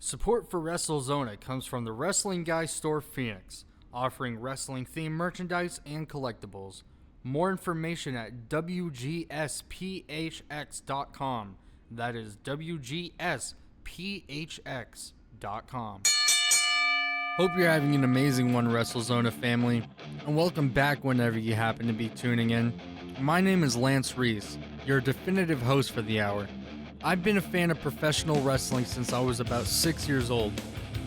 Support for Wrestlezona comes from the Wrestling Guy Store Phoenix, offering wrestling-themed merchandise and collectibles. More information at WGSPHX.com. That is WGSPHX.com. Hope you're having an amazing one, Wrestlezona family, and welcome back whenever you happen to be tuning in. My name is Lance Reese, your definitive host for the hour. I've been a fan of professional wrestling since I was about 6 years old,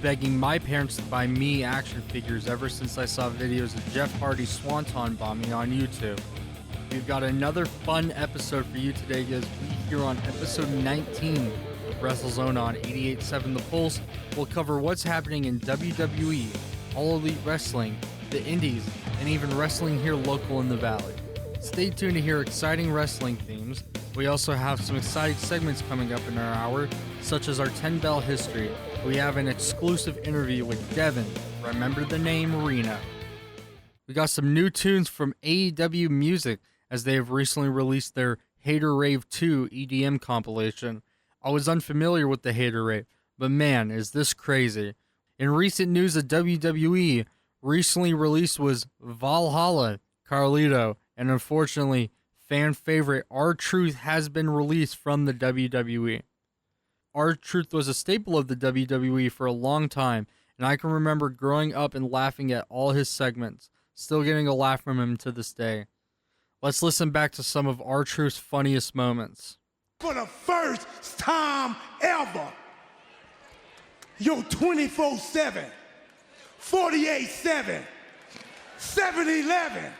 begging my parents to buy me action figures ever since I saw videos of Jeff Hardy's Swanton bombing on YouTube. We've got another fun episode for you today as we here on episode 19 of Wrestlezona on 88.7 The Pulse. We'll cover what's happening in WWE, All Elite Wrestling, the Indies, and even wrestling here local in the Valley. Stay tuned to hear exciting wrestling themes. We also have some exciting segments coming up in our hour, such as our 10-bell history. We have an exclusive interview with Devin, remember the name, Reno. We got some new tunes from AEW Music as they have recently released their Hater Rave 2 EDM compilation. I was unfamiliar with the Hater Rave, but man, is this crazy. In recent news of WWE, recently released was Valhalla, Carlito, and unfortunately, fan favorite R-Truth has been released from the WWE. R-Truth was a staple of the WWE for a long time, and I can remember growing up and laughing at all his segments, still getting a laugh from him to this day. Let's listen back to some of R-Truth's funniest moments. For the first time ever, your 24/7, 48/7, 7-Eleven,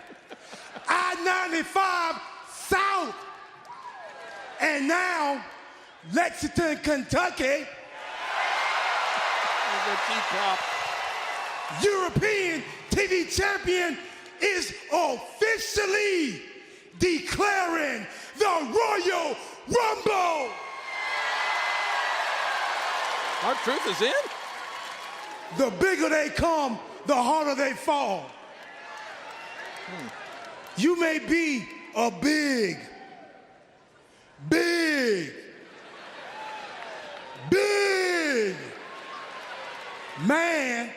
I-95 South, and now Lexington, Kentucky, European TV champion is officially declaring the Royal Rumble. R-Truth is in? The bigger they come, the harder they fall. You may be a big man,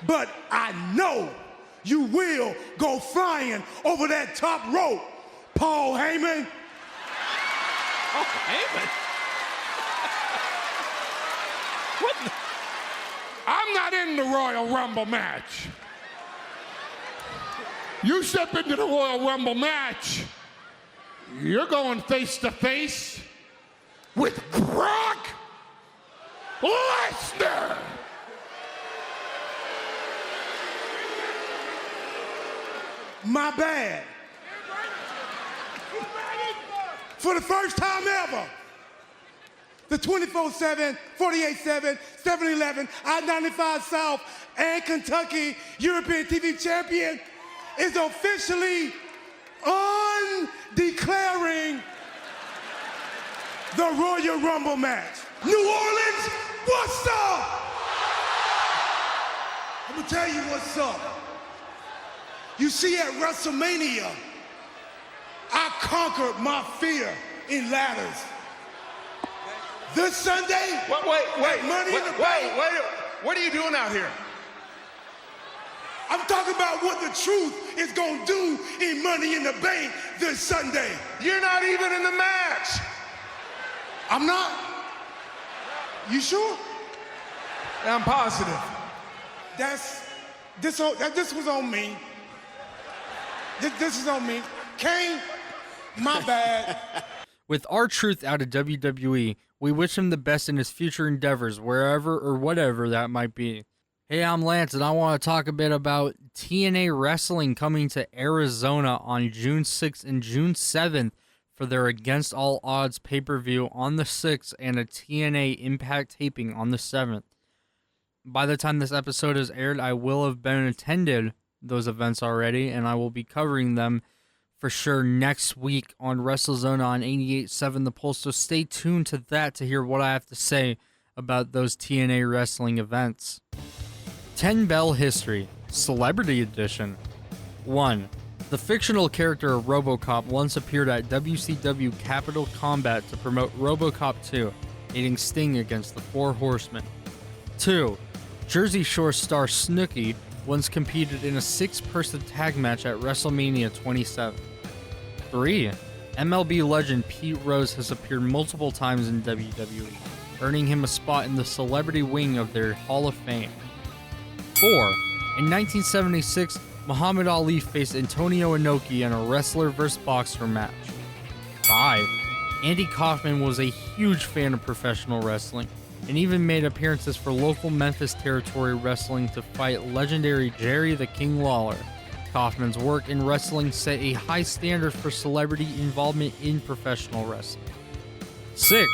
but I know you will go flying over that top rope, Paul Heyman. Oh, Heyman? What the? I'm not in the Royal Rumble match. You step into the Royal Rumble match, you're going face to face with Brock Lesnar. My bad. For the first time ever, the 24/7, 48/7, 7-Eleven, I-95 South, and Kentucky European TV champion is officially declaring the Royal Rumble match. New Orleans, what's up? I'm gonna tell you what's up. You see, at WrestleMania, I conquered my fear in ladders. This Sunday, Wait, what are you doing out here? I'm talking about what the truth is gonna do in Money in the Bank this Sunday. You're not even in the match. I'm not. You sure? I'm positive. This was on me. This is on me. Kane, my bad. With R-Truth out of WWE, we wish him the best in his future endeavors, wherever or whatever that might be. Hey, I'm Lance, and I want to talk a bit about TNA Wrestling coming to Arizona on June 6th and June 7th for their Against All Odds pay-per-view on the 6th and a TNA Impact taping on the 7th. By the time this episode is aired, I will have been attended those events already, and I will be covering them for sure next week on Wrestlezona on 88.7 The Pulse, so stay tuned to that to hear what I have to say about those TNA wrestling events. 10-bell history, Celebrity Edition. 1. The fictional character of RoboCop once appeared at WCW Capital Combat to promote RoboCop 2, meeting Sting against the Four Horsemen. 2. Jersey Shore star Snooki once competed in a 6-person tag match at WrestleMania 27. 3. MLB legend Pete Rose has appeared multiple times in WWE, earning him a spot in the celebrity wing of their Hall of Fame. 4. In 1976, Muhammad Ali faced Antonio Inoki in a wrestler vs. boxer match. 5. Andy Kaufman was a huge fan of professional wrestling, and even made appearances for local Memphis Territory Wrestling to fight legendary Jerry the King Lawler. Kaufman's work in wrestling set a high standard for celebrity involvement in professional wrestling. 6.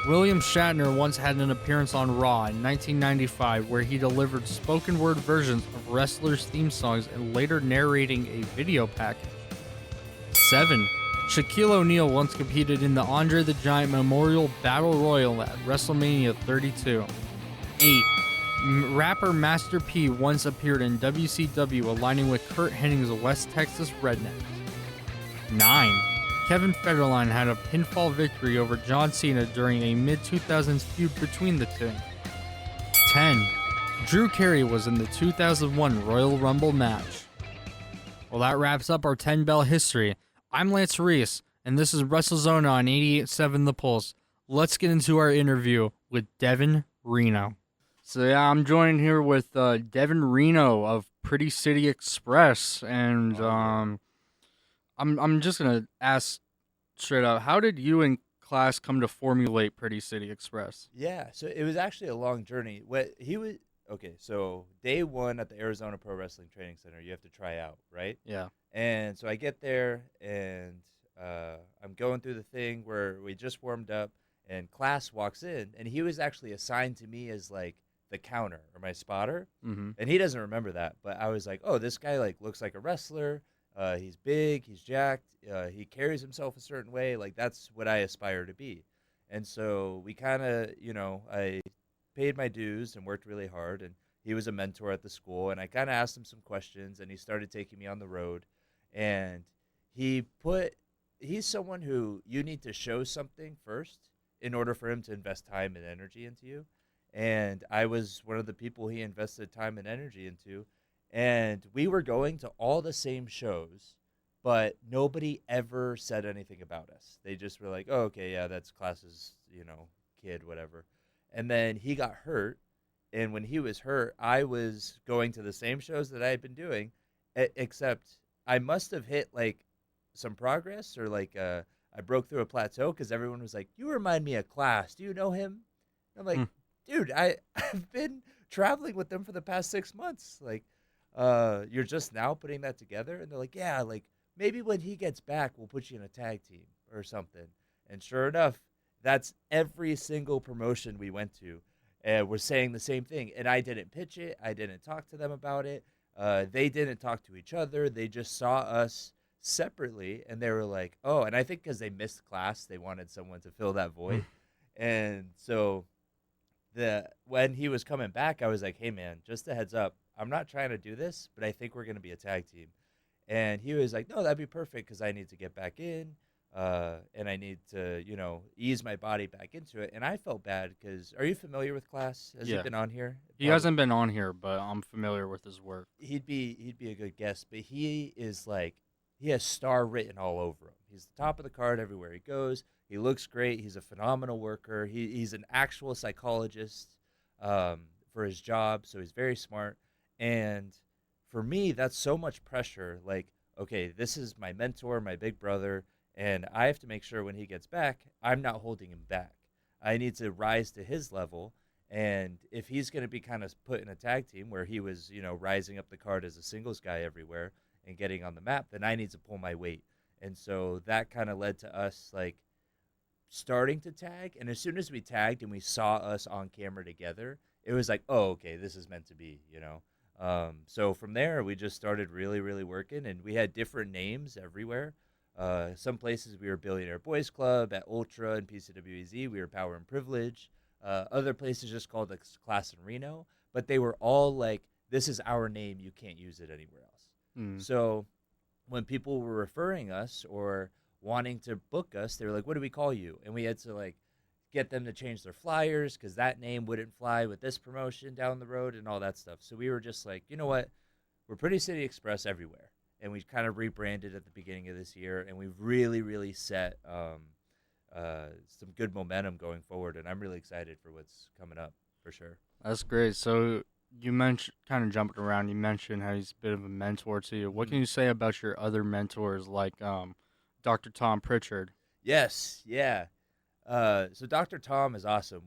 William Shatner once had an appearance on Raw in 1995 where he delivered spoken word versions of wrestlers' theme songs and later narrating a video package. 7. Shaquille O'Neal once competed in the Andre the Giant Memorial Battle Royal at WrestleMania 32. 8. Rapper Master P once appeared in WCW aligning with Curt Hennig's West Texas Rednecks. 9. Kevin Federline had a pinfall victory over John Cena during a mid-2000s feud between the two. 10. Drew Carey was in the 2001 Royal Rumble match. Well, that wraps up our 10-bell history. I'm Lance Reese, and this is Wrestlezona on 88.7 The Pulse. Let's get into our interview with Devin Reno. So yeah, I'm joined here with Devin Reno of Pretty City Express, and I'm just gonna ask straight up, how did you and class come to formulate Pretty City Express? Yeah, so it was actually a long journey. So day one at the Arizona Pro Wrestling Training Center, you have to try out, right? Yeah. And so I get there, and I'm going through the thing where we just warmed up, and class walks in, and he was actually assigned to me as like the counter or my spotter, and he doesn't remember that, but I was like, oh, this guy like looks like a wrestler. He's big, he's jacked, he carries himself a certain way. Like that's what I aspire to be. And so we kind of, I paid my dues and worked really hard, and he was a mentor at the school, and I kind of asked him some questions, and he started taking me on the road. And he's someone who you need to show something first in order for him to invest time and energy into you. And I was one of the people he invested time and energy into. And we were going to all the same shows, but nobody ever said anything about us. They just were like, oh, okay, yeah, that's class's, kid, whatever. And then he got hurt. And when he was hurt, I was going to the same shows that I had been doing, except I must have hit like some progress or like I broke through a plateau because everyone was like, you remind me of class. Do you know him? And I'm like, dude, I've been traveling with them for the past 6 months. Like, you're just now putting that together? And they're like, yeah, like maybe when he gets back, we'll put you in a tag team or something. And sure enough, that's every single promotion we went to. We're saying the same thing. And I didn't pitch it. I didn't talk to them about it. They didn't talk to each other. They just saw us separately, and they were like, oh, and I think because they missed class, they wanted someone to fill that void. And so when he was coming back, I was like, hey, man, just a heads up. I'm not trying to do this, but I think we're going to be a tag team. And he was like, no, that'd be perfect because I need to get back in, and I need to, ease my body back into it. And I felt bad because, are you familiar with Class? Has he been on here? He hasn't been on here, but I'm familiar with his work. He'd be a good guest, but he is like, he has star written all over him. He's the top of the card everywhere he goes. He looks great. He's a phenomenal worker. He's an actual psychologist for his job, so he's very smart. And for me, that's so much pressure. Like, okay, this is my mentor, my big brother, and I have to make sure when he gets back, I'm not holding him back. I need to rise to his level. And if he's going to be kind of put in a tag team where he was, rising up the card as a singles guy everywhere and getting on the map, then I need to pull my weight. And so that kind of led to us, like, starting to tag. And as soon as we tagged and we saw us on camera together, it was like, oh, okay, this is meant to be, So from there, we just started really, really working, and we had different names everywhere. Some places we were Billionaire Boys Club. At Ultra and PCWEZ, we were Power and Privilege. Other places just called the Class in Reno, but they were all like, this is our name, you can't use it anywhere else. So when people were referring us or wanting to book us, they were like, what do we call you? And we had to like get them to change their flyers because that name wouldn't fly with this promotion down the road and all that stuff. So we were just like, you know what? We're Pretty City Express everywhere. And we kind of rebranded at the beginning of this year, and we've really, really set some good momentum going forward. And I'm really excited for what's coming up for sure. That's great. So you mentioned, kind of jumping around, you mentioned how he's a bit of a mentor to you. What can you say about your other mentors, like Dr. Tom Pritchard? Yes, yeah. So Dr. Tom is awesome.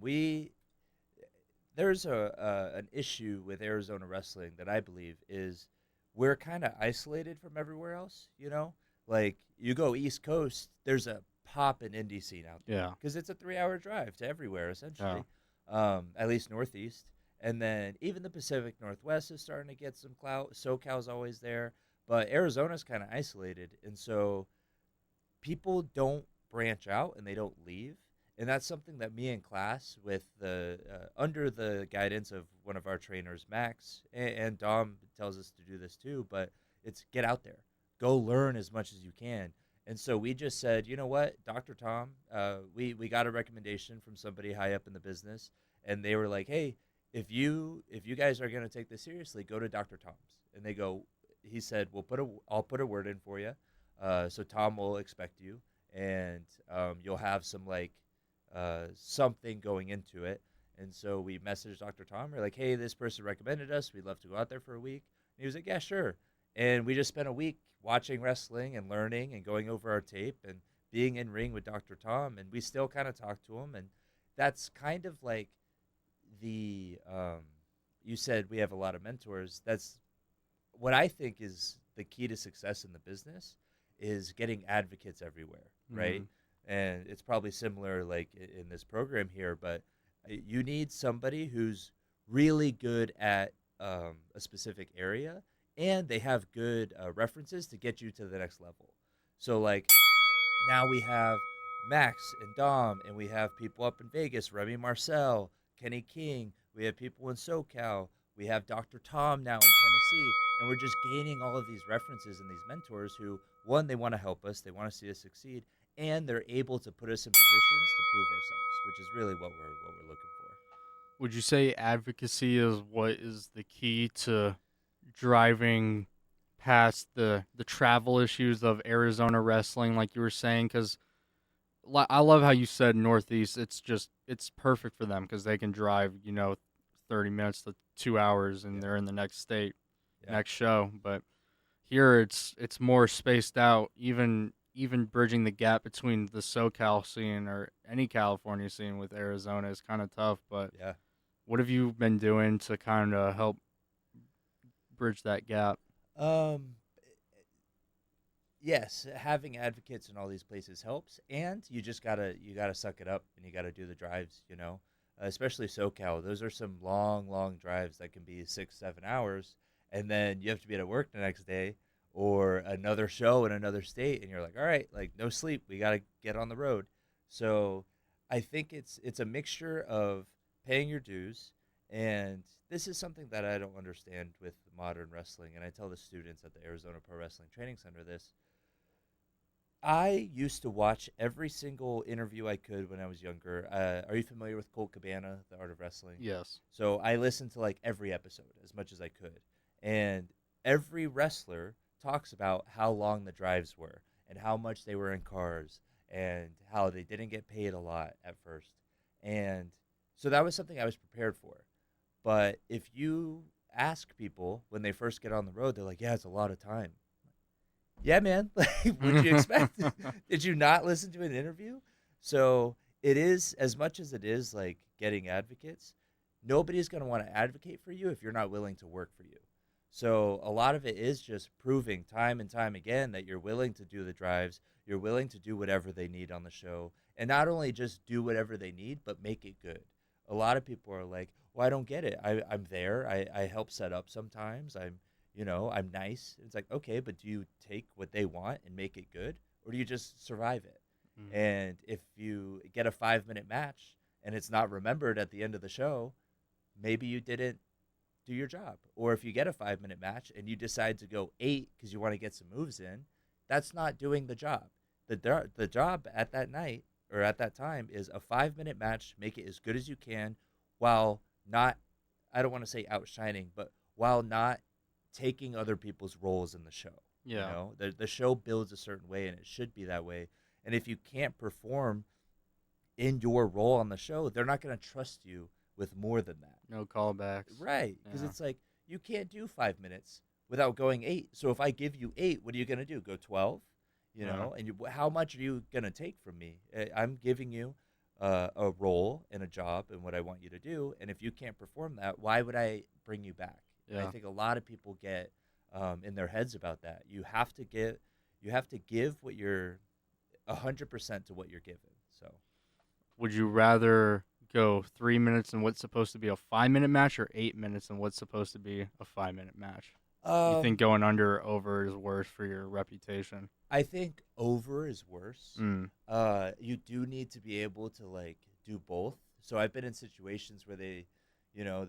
There's an issue with Arizona wrestling that I believe is we're kind of isolated from everywhere else, you know? Like, you go East Coast, there's a pop and indie scene out there. Yeah. Because it's a 3-hour drive to everywhere, essentially, at least Northeast. And then even the Pacific Northwest is starting to get some clout. SoCal's always there. But Arizona's kind of isolated. And so people don't branch out and they don't leave. And that's something that me in class with the under the guidance of one of our trainers, Max, and Dom tells us to do this too, but it's get out there. Go learn as much as you can. And so we just said, you know what, Dr. Tom, we got a recommendation from somebody high up in the business, and they were like, hey, if you guys are going to take this seriously, go to Dr. Tom's. And he said, I'll put a word in for you. So Tom will expect you, and you'll have some something going into it. And so we messaged Dr. Tom. We're like, hey, this person recommended us. We'd love to go out there for a week. And he was like, yeah, sure. And we just spent a week watching wrestling and learning and going over our tape and being in ring with Dr. Tom. And we still kind of talk to him. And that's kind of like you said we have a lot of mentors. That's what I think is the key to success in the business is getting advocates everywhere, right? And it's probably similar like in this program here, but you need somebody who's really good at a specific area and they have good references to get you to the next level. So like now we have Max and Dom, and we have people up in Vegas, Remy Marcel, Kenny King. We have people in SoCal. We have Dr. Tom now in Tennessee. And we're just gaining all of these references and these mentors who, one, they want to help us. They want to see us succeed. And they're able to put us in positions to prove ourselves, which is really what we're looking for. Would you say advocacy is what is the key to driving past the travel issues of Arizona wrestling, like you were saying? Because I love how you said Northeast. It's perfect for them because they can drive 30 minutes to 2 hours and they're in the next state, next show. But here it's more spaced out. Even bridging the gap between the SoCal scene or any California scene with Arizona is kind of tough. But what have you been doing to kind of help bridge that gap? Yes, having advocates in all these places helps, and you gotta suck it up and you gotta do the drives. Especially SoCal. Those are some long drives that can be 6-7 hours, and then you have to be at work the next day or another show in another state, and you're like, all right, like no sleep, we got to get on the road. So I think it's a mixture of paying your dues, and this is something that I don't understand with modern wrestling, and I tell the students at the Arizona Pro Wrestling Training Center this. I used to watch every single interview I could when I was younger. Are you familiar with Colt Cabana, The Art of Wrestling? Yes. So I listened to like every episode as much as I could, and every wrestler talks about how long the drives were and how much they were in cars and how they didn't get paid a lot at first. And so that was something I was prepared for. But if you ask people when they first get on the road, they're like, yeah, it's a lot of time. Yeah, man. Like, what'd you expect? Did you not listen to an interview? So it is, as much as it is like getting advocates, nobody's going to want to advocate for you if you're not willing to work for you. So a lot of it is just proving time and time again that you're willing to do the drives, you're willing to do whatever they need on the show, and not only just do whatever they need, but make it good. A lot of people are like, well, I don't get it. I'm there. I help set up sometimes. I'm nice. It's like, okay, but do you take what they want and make it good, or do you just survive it? Mm-hmm. And if you get a 5-minute match and it's not remembered at the end of the show, maybe you didn't do your job. Or if you get a 5-minute match and you decide to go 8 because you want to get some moves in, that's not doing the job. The job at that night or at that time, is a 5-minute match. Make it as good as you can, while not, I don't want to say outshining, but while not taking other people's roles in the show. Yeah. You know, the show builds a certain way, and it should be that way. And if you can't perform in your role on the show, they're not going to trust you with more than that. No callbacks. Right. Because Yeah. it's like, you can't do 5 minutes without going 8. So if I give you 8, what are you going to do? Go 12? You know, and how much are you going to take from me? I'm giving you a role and a job and what I want you to do. And if you can't perform that, why would I bring you back? And I think a lot of people get in their heads about that. You have to give what you're 100% to what you're given. So Would you rather go 3 minutes in what's supposed to be a 5-minute match, or 8 minutes in what's supposed to be a 5-minute match? You think going under or over is worse for your reputation? I think over is worse. Mm. You do need to be able to like do both. So I've been in situations where they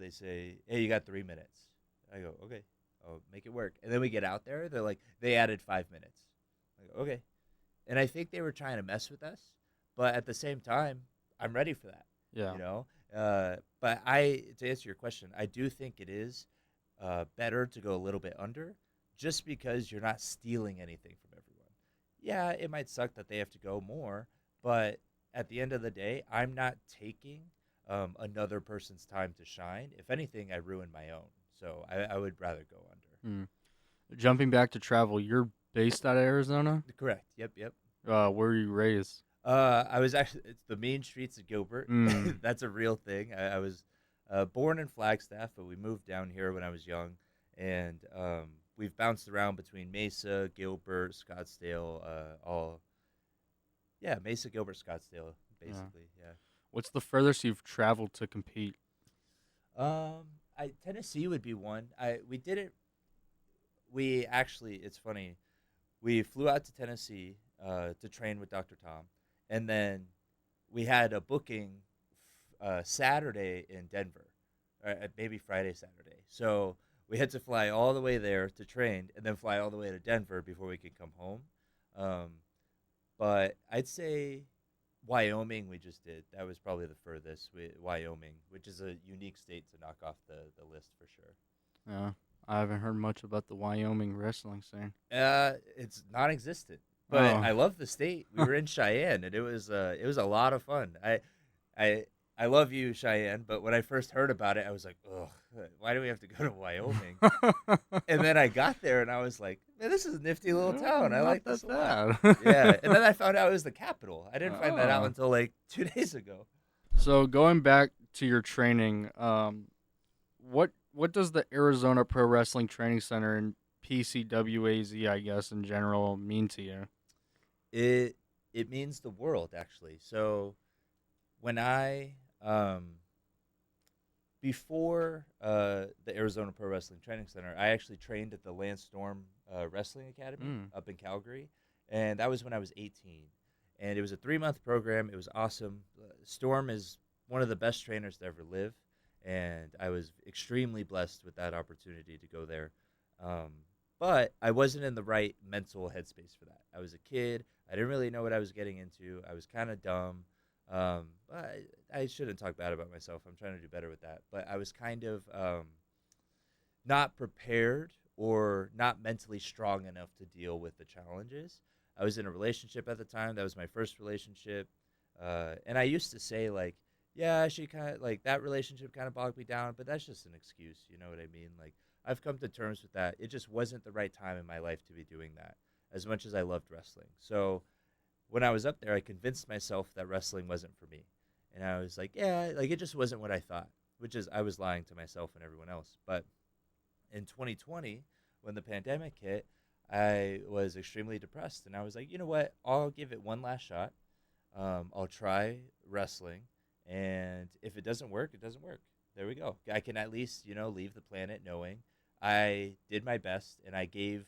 say, "Hey, you got 3 minutes." I go, "Okay, I'll make it work." And then we get out there, they're like, "They added 5 minutes." I go, "Okay." And I think they were trying to mess with us, but at the same time, I'm ready for that. Yeah. You know. But to answer your question, I do think it is better to go a little bit under, just because you're not stealing anything from everyone. Yeah, it might suck that they have to go more, but at the end of the day, I'm not taking another person's time to shine. If anything, I ruin my own. So I would rather go under. Jumping back to travel, you're based out of Arizona? Correct. Yep. Where were you raised? I was actually, it's the mean streets of Gilbert. Mm. That's a real thing. I was born in Flagstaff, but we moved down here when I was young, and we've bounced around between Mesa, Gilbert, Scottsdale, Mesa, Gilbert, Scottsdale, basically. Yeah. What's the furthest you've traveled to compete? Tennessee would be one. We actually, it's funny, we flew out to Tennessee to train with Dr. Tom, and then we had a booking Saturday in Denver, or maybe Friday, Saturday. So we had to fly all the way there to train, and then fly all the way to Denver before we could come home. But I'd say Wyoming we just did. That was probably the furthest. Wyoming, which is a unique state to knock off the list for sure. Yeah, I haven't heard much about the Wyoming wrestling scene. It's non-existent, but I love the state. We were in Cheyenne, and it was a lot of fun. I love you, Cheyenne, but when I first heard about it, I was like, ugh, why do we have to go to Wyoming? And then I got there, and I was like, man, this is a nifty little town. I like this a lot. Yeah, and then I found out it was the capital. I didn't find that out until like 2 days ago. So going back to your training, what does the Arizona Pro Wrestling Training Center and PCWAZ, I guess, in general, mean to you? It means the world, actually. So when I before the Arizona Pro Wrestling Training Center, I actually trained at the Lance Storm Wrestling Academy up in Calgary, and that was when I was 18. And it was a 3-month program. It was awesome. Storm is one of the best trainers to ever live, and I was extremely blessed with that opportunity to go there. But I wasn't in the right mental headspace for that. I was a kid. I didn't really know what I was getting into. I was kind of dumb. I shouldn't talk bad about myself. I'm trying to do better with that. But I was kind of not prepared or not mentally strong enough to deal with the challenges. I was in a relationship at the time. That was my first relationship. And I used to say, like, yeah, she kind of, like, that relationship kind of bogged me down, but that's just an excuse. You know what I mean? Like, I've come to terms with that. It just wasn't the right time in my life to be doing that, as much as I loved wrestling. So when I was up there, I convinced myself that wrestling wasn't for me. And I was like, yeah, like, it just wasn't what I thought, which is I was lying to myself and everyone else. But in 2020, when the pandemic hit, I was extremely depressed. And I was like, you know what? I'll give it one last shot. I'll try wrestling. And if it doesn't work, it doesn't work. There we go. I can at least, leave the planet knowing I did my best. And I gave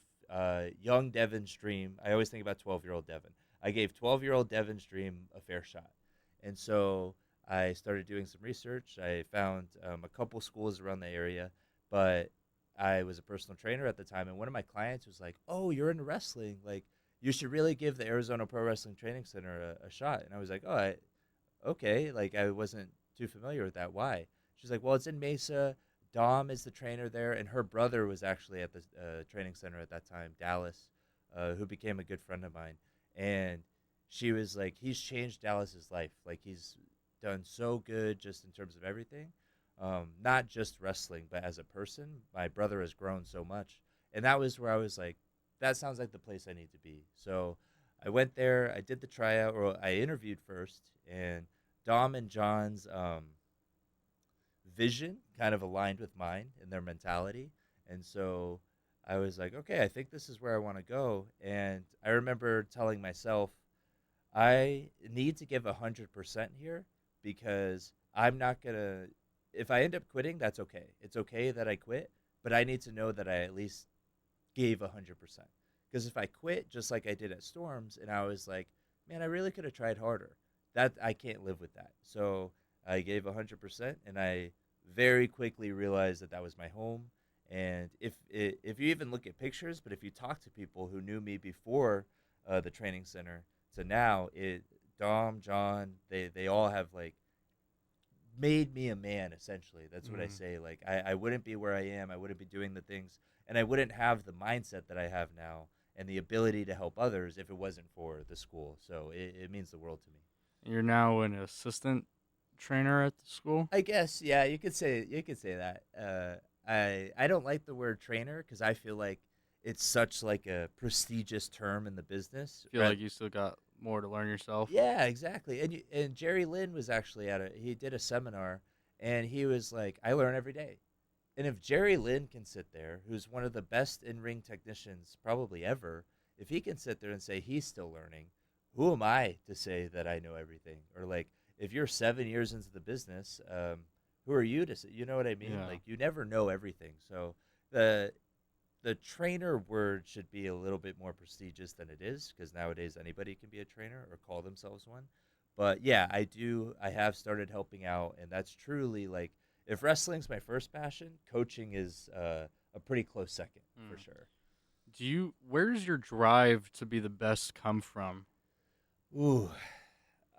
young Devin's dream. I always think about 12-year-old Devin. I gave 12-year-old Devin's dream a fair shot. And so I started doing some research. I found a couple schools around the area, but I was a personal trainer at the time. And one of my clients was like, oh, you're into wrestling. Like, you should really give the Arizona Pro Wrestling Training Center a shot. And I was like, oh, okay. Like, I wasn't too familiar with that. Why? She's like, well, it's in Mesa. Dom is the trainer there, and her brother was actually at the training center at that time, Dallas, who became a good friend of mine. And she was like, he's changed Dallas's life. Like, he's done so good just in terms of everything, not just wrestling, but as a person. My brother has grown so much. And that was where I was like, that sounds like the place I need to be. So I went there, I did the tryout, or I interviewed first, and Dom and John's vision kind of aligned with mine and their mentality. And so I was like, okay, I think this is where I want to go. And I remember telling myself, I need to give 100% here, because I'm not going to, if I end up quitting, that's okay. It's okay that I quit, but I need to know that I at least gave 100%. Because if I quit, just like I did at Storms, and I was like, man, I really could have tried harder, that I can't live with that. So I gave 100%, and I very quickly realized that that was my home. And if you even look at pictures, but if you talk to people who knew me before the training center to now, Dom, John, they all have like made me a man, essentially. That's what I say. Like, I wouldn't be where I am. I wouldn't be doing the things, and I wouldn't have the mindset that I have now and the ability to help others if it wasn't for the school. So it means the world to me. You're now an assistant trainer at the school? I guess, yeah, you could say that. I don't like the word trainer, because I feel like it's such like a prestigious term in the business. Feel like you still got more to learn yourself? Yeah, exactly. And Jerry Lynn was actually he did a seminar, and he was like, I learn every day. And if Jerry Lynn can sit there, who's one of the best in-ring technicians probably ever, if he can sit there and say he's still learning, who am I to say that I know everything? Or like, if you're 7 years into the business, who are you to say? You know what I mean? Yeah. Like, you never know everything. So the trainer word should be a little bit more prestigious than it is, because nowadays anybody can be a trainer or call themselves one. But yeah, I have started helping out, and that's truly like, if wrestling's my first passion, coaching is a pretty close second for sure. Where's your drive to be the best come from? Ooh,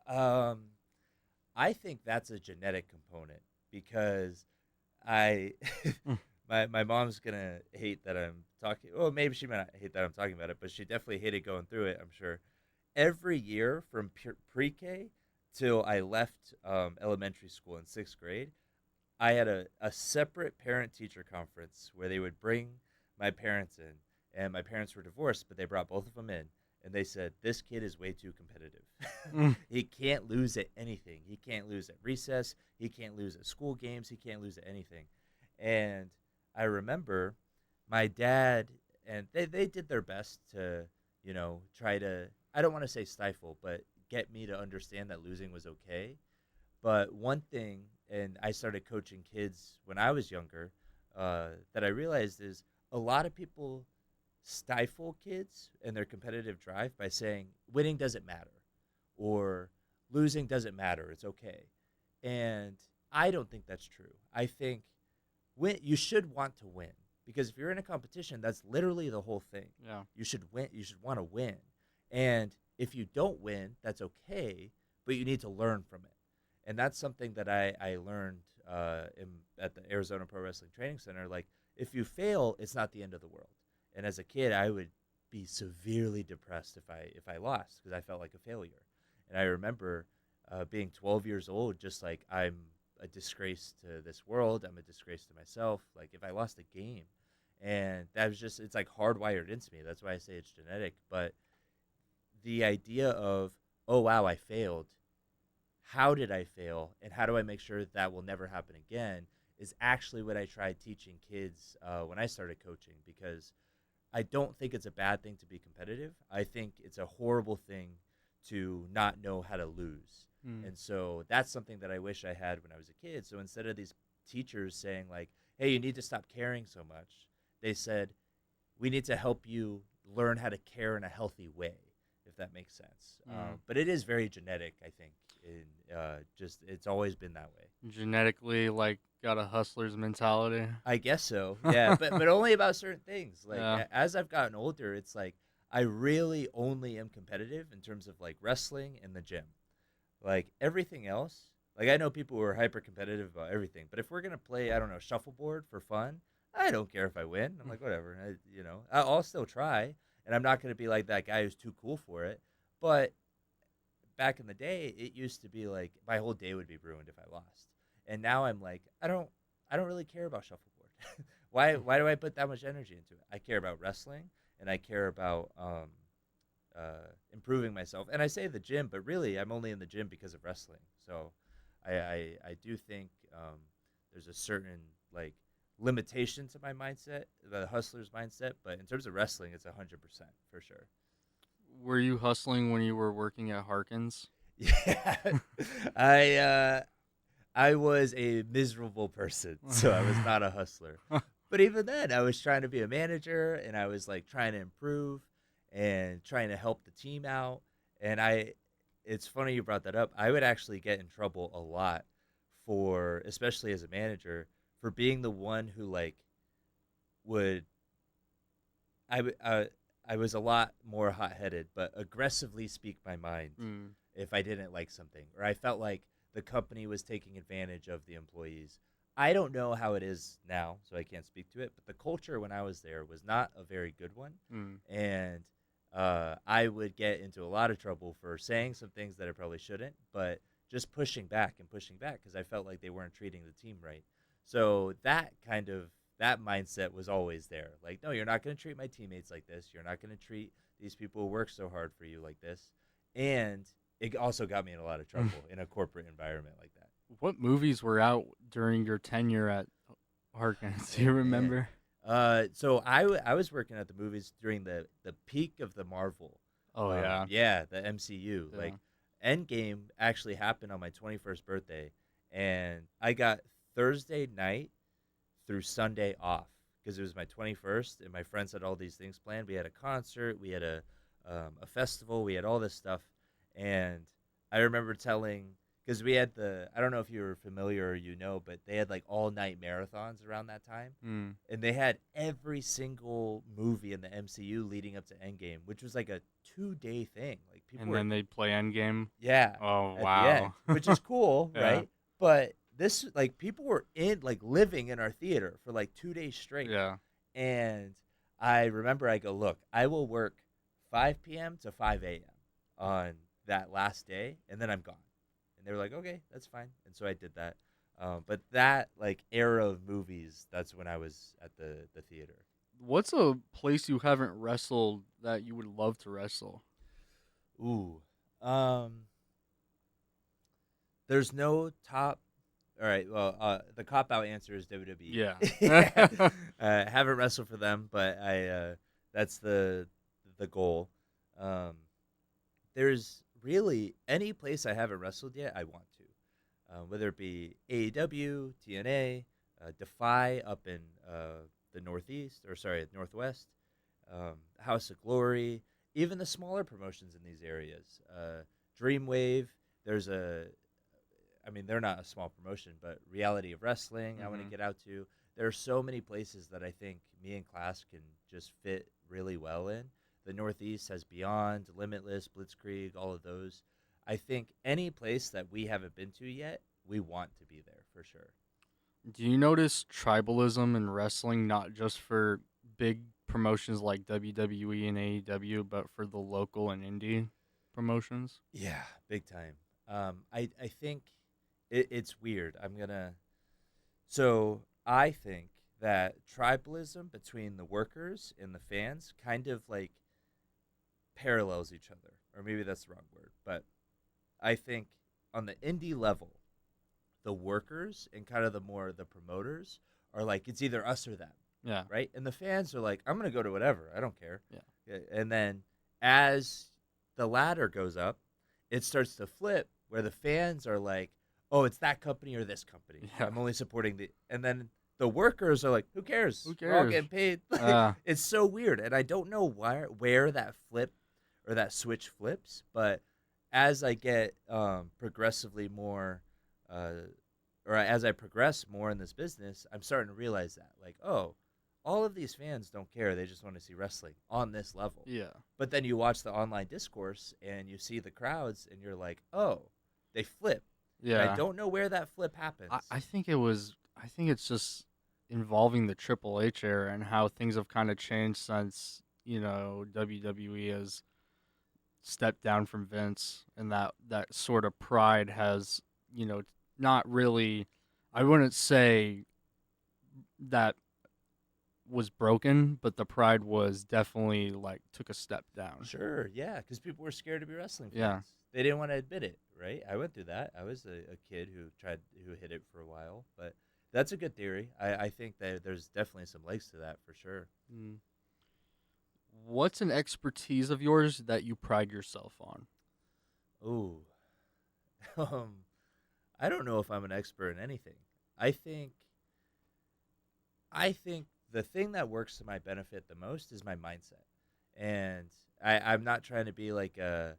I think that's a genetic component, because my mom's gonna hate that I'm talking. Well, maybe she might not hate that I'm talking about it, but she definitely hated going through it, I'm sure. Every year from pre-K till I left elementary school in 6th grade, I had a separate parent-teacher conference where they would bring my parents in, and my parents were divorced, but they brought both of them in, and they said, this kid is way too competitive. He can't lose at anything. He can't lose at recess. He can't lose at school games. He can't lose at anything. And I remember my dad, and they did their best to, try to, I don't want to say stifle, but get me to understand that losing was okay. But one thing, and I started coaching kids when I was younger, that I realized is a lot of people stifle kids and their competitive drive by saying winning doesn't matter or losing doesn't matter. It's okay. And I don't think that's true. I think you should want to win, because if you're in a competition, that's literally the whole thing. Yeah. You should win. You should want to win. And if you don't win, that's okay, but you need to learn from it. And that's something that I learned at the Arizona Pro Wrestling Training Center. Like, if you fail, it's not the end of the world. And as a kid, I would be severely depressed if I lost, because I felt like a failure. And I remember being 12 years old, just like, I'm a disgrace to this world. I'm a disgrace to myself. Like, if I lost a game, and that was just, it's like hardwired into me. That's why I say it's genetic. But the idea of, oh, wow, I failed. How did I fail, and how do I make sure that will never happen again, is actually what I tried teaching kids when I started coaching, because I don't think it's a bad thing to be competitive. I think it's a horrible thing to not know how to lose. And so that's something that I wish I had when I was a kid. So instead of these teachers saying like, hey, you need to stop caring so much, they said, we need to help you learn how to care in a healthy way, if that makes sense. But it is very genetic, I think. It's always been that way. Genetically, like, got a hustler's mentality? I guess so, yeah, but only about certain things. Like, Yeah. as I've gotten older, it's like, I really only am competitive in terms of like wrestling and the gym. Like everything else, like I know people who are hyper competitive about everything, but if we're gonna play, I don't know, shuffleboard for fun, I don't care if I win. I'm like, whatever, I'll still try, and I'm not gonna be like that guy who's too cool for it. But back in the day, it used to be like my whole day would be ruined if I lost, and now I'm like, I don't really care about shuffleboard. Why do I put that much energy into it? I care about wrestling, and I care about improving myself. And I say the gym, but really I'm only in the gym because of wrestling. So I do think there's a certain like limitation to my mindset, the hustler's mindset. But in terms of wrestling, it's 100% for sure. Were you hustling when you were working at Harkins? Yeah, I was a miserable person, so I was not a hustler. But even then, I was trying to be a manager, and I was like trying to improve and trying to help the team out. And it's funny you brought that up. I would actually get in trouble a lot for, especially as a manager, for being the one who like would. I was a lot more hot-headed, but aggressively speak my mind if I didn't like something, or I felt like the company was taking advantage of the employees. I don't know how it is now, so I can't speak to it, but the culture when I was there was not a very good one. And I would get into a lot of trouble for saying some things that I probably shouldn't, but just pushing back because I felt like they weren't treating the team right. So that mindset was always there. Like, no, you're not going to treat my teammates like this. You're not going to treat these people who work so hard for you like this. And it also got me in a lot of trouble in a corporate environment like that. What movies were out during your tenure at Harkins? Do you remember? So I was working at the movies during the peak of the Marvel. Oh, yeah. Yeah, the MCU. Yeah. Like, Endgame actually happened on my 21st birthday, and I got Thursday night through Sunday off because it was my 21st, and my friends had all these things planned. We had a concert, we had a festival, we had all this stuff, and I remember telling, because we had I don't know if you were familiar or but they had like all night marathons around that time, and they had every single movie in the MCU leading up to Endgame, which was like a 2-day thing. Like people, then they'd play Endgame. yeah, Oh, at the wow. end, which is cool, Yeah. right? But this, like, people were living in our theater for like 2 days straight. Yeah. And I remember I go, look, I will work 5 p.m. to 5 a.m. on that last day, and then I'm gone. And they were like, okay, that's fine. And so I did that. But that like era of movies, that's when I was at the theater. What's a place you haven't wrestled that you would love to wrestle? Ooh. There's no top. All right. Well, the cop-out answer is WWE. Yeah. Haven't wrestled for them, but that's the goal. There's really any place I haven't wrestled yet, I want to. Whether it be AEW, TNA, Defy up in the Northwest, House of Glory, even the smaller promotions in these areas. Dreamwave, they're not a small promotion, but Reality of Wrestling, I want to get out to. There are so many places that I think me and Class can just fit really well in. The Northeast has Beyond, Limitless, Blitzkrieg, all of those. I think any place that we haven't been to yet, we want to be there for sure. Do you notice tribalism in wrestling, not just for big promotions like WWE and AEW, but for the local and indie promotions? Yeah, big time. I think it's weird. So I think that tribalism between the workers and the fans kind of like parallels each other, or maybe that's the wrong word, but I think on the indie level, the workers and kind of the promoters are like, it's either us or them. Yeah. Right. And the fans are like, I'm going to go to whatever. I don't care. Yeah. And then as the ladder goes up, it starts to flip where the fans are like, oh, it's that company or this company. Yeah. I'm only supporting and then the workers are like, who cares? Who We're all cares? getting paid. It's so weird. And I don't know where that flip or that switch flips, but as I get progressively more, or as I progress more in this business, I'm starting to realize that, like, oh, all of these fans don't care. They just want to see wrestling on this level. Yeah. But then you watch the online discourse and you see the crowds and you're like, oh, they flip. Yeah. And I don't know where that flip happens. I think it's just involving the Triple H era and how things have kind of changed since, WWE has stepped down from Vince, and that sort of pride has, not really, I wouldn't say that was broken, but the pride was definitely took a step down. Sure, yeah, because people were scared to be wrestling fans. Yeah. They didn't want to admit it, right? I went through that. I was a kid who hit it for a while, but that's a good theory. I think that there's definitely some legs to that for sure. Mm. What's an expertise of yours that you pride yourself on? Ooh. I don't know if I'm an expert in anything. I think the thing that works to my benefit the most is my mindset. And I'm not trying to be like a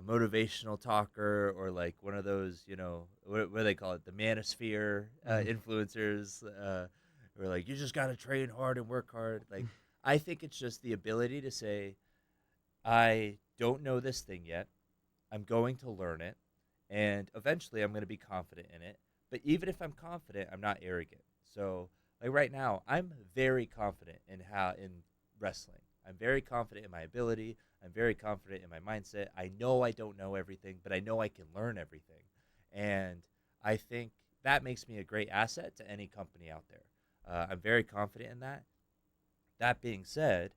motivational talker or like one of those, what do they call it? The manosphere influencers, where like, you just got to train hard and work hard. Like, I think it's just the ability to say, I don't know this thing yet. I'm going to learn it. And eventually I'm going to be confident in it. But even if I'm confident, I'm not arrogant. So like right now, I'm very confident in wrestling. I'm very confident in my ability. I'm very confident in my mindset. I know I don't know everything, but I know I can learn everything. And I think that makes me a great asset to any company out there. I'm very confident in that. That being said,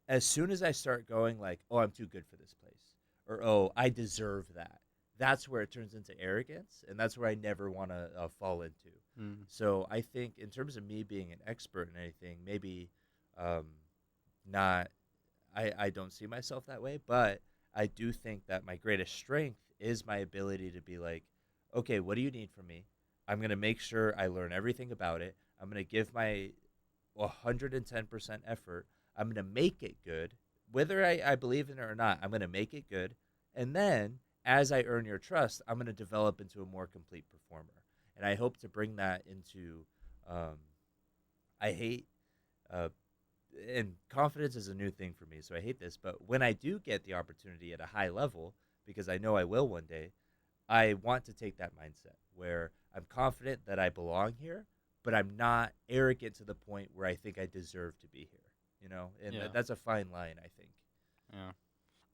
as soon as I start going like, oh, I'm too good for this place, or oh, I deserve that, that's where it turns into arrogance, and that's where I never want to fall into. So I think in terms of me being an expert in anything, maybe not. I don't see myself that way, but I do think that my greatest strength is my ability to be like, okay, what do you need from me? I'm going to make sure I learn everything about it. I'm going to give my 110% effort. I'm going to make it good. Whether I believe in it or not, I'm going to make it good. And then as I earn your trust, I'm going to develop into a more complete performer. And I hope to bring that into, and confidence is a new thing for me, so I hate this, but when I do get the opportunity at a high level, because I know I will one day, I want to take that mindset where I'm confident that I belong here, but I'm not arrogant to the point where I think I deserve to be here, and that's a fine line, I think. Yeah.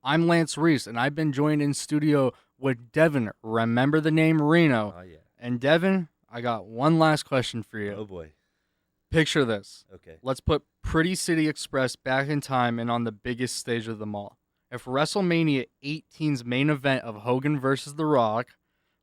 I'm Lance Reese, and I've been joined in studio with Devin. Remember the name Reno. Oh, yeah. And Devin, I got one last question for you. Oh, boy. Picture this. Okay. Let's put Pretty City Express back in time and on the biggest stage of them all. If WrestleMania 18's main event of Hogan versus The Rock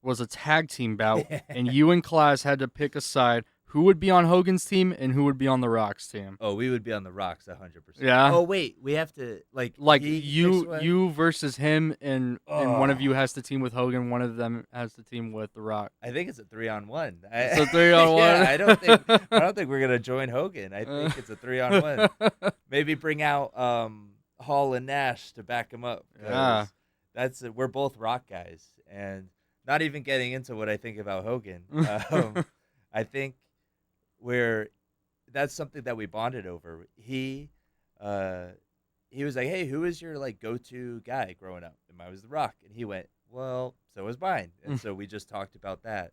was a tag team bout, and you and Class had to pick a side, who would be on Hogan's team and who would be on The Rock's team? Oh, we would be on The Rock's 100%. Yeah. Oh, wait, we have to like you versus him, and one of you has to team with Hogan, one of them has to team with The Rock. I think it's a 3-on-1. It's a 3-on-1. Yeah, I don't think we're gonna join Hogan. I think it's a 3-on-1. Maybe bring out Hall and Nash to back him up. Yeah, we're both Rock guys, and not even getting into what I think about Hogan. I think that's something that we bonded over. He was like, hey, who is your like go-to guy growing up? And mine was The Rock. And he went, well, so was mine. And so we just talked about that.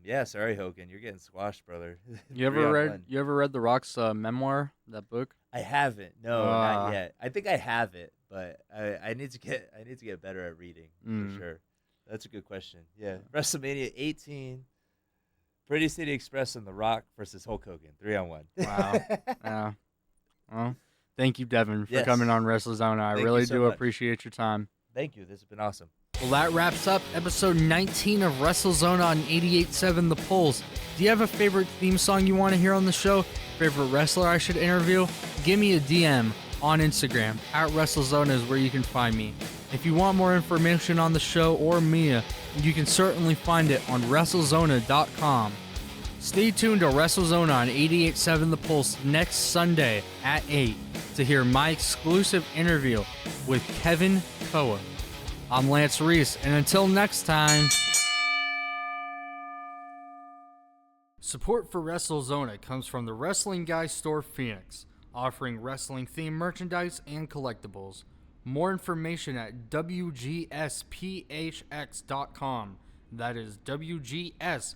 Yeah, sorry, Hogan, you're getting squashed, brother. You ever read The Rock's memoir, that book? I haven't. No, not yet. I think I have it, but I need to get better at reading for sure. That's a good question. Yeah, WrestleMania 18. Pretty City Express and The Rock versus Hulk Hogan, 3-on-1. Wow. Yeah. Well, thank you, Devin, for coming on Wrestlezona. I really do appreciate your time. Thank you. This has been awesome. Well, that wraps up episode 19 of Wrestlezona on 88.7 The Pulse. Do you have a favorite theme song you want to hear on the show? Favorite wrestler I should interview? Give me a DM on Instagram. @Wrestlezona is where you can find me. If you want more information on the show or Mia, you can certainly find it on Wrestlezona.com. Stay tuned to Wrestlezona on 88.7 The Pulse next Sunday at 8 to hear my exclusive interview with Kevin Koa. I'm Lance Reese, and until next time... Support for Wrestlezona comes from the Wrestling Guy Store Phoenix, offering wrestling-themed merchandise and collectibles. More information at WGSPHX.com. That is WGSPHX.com.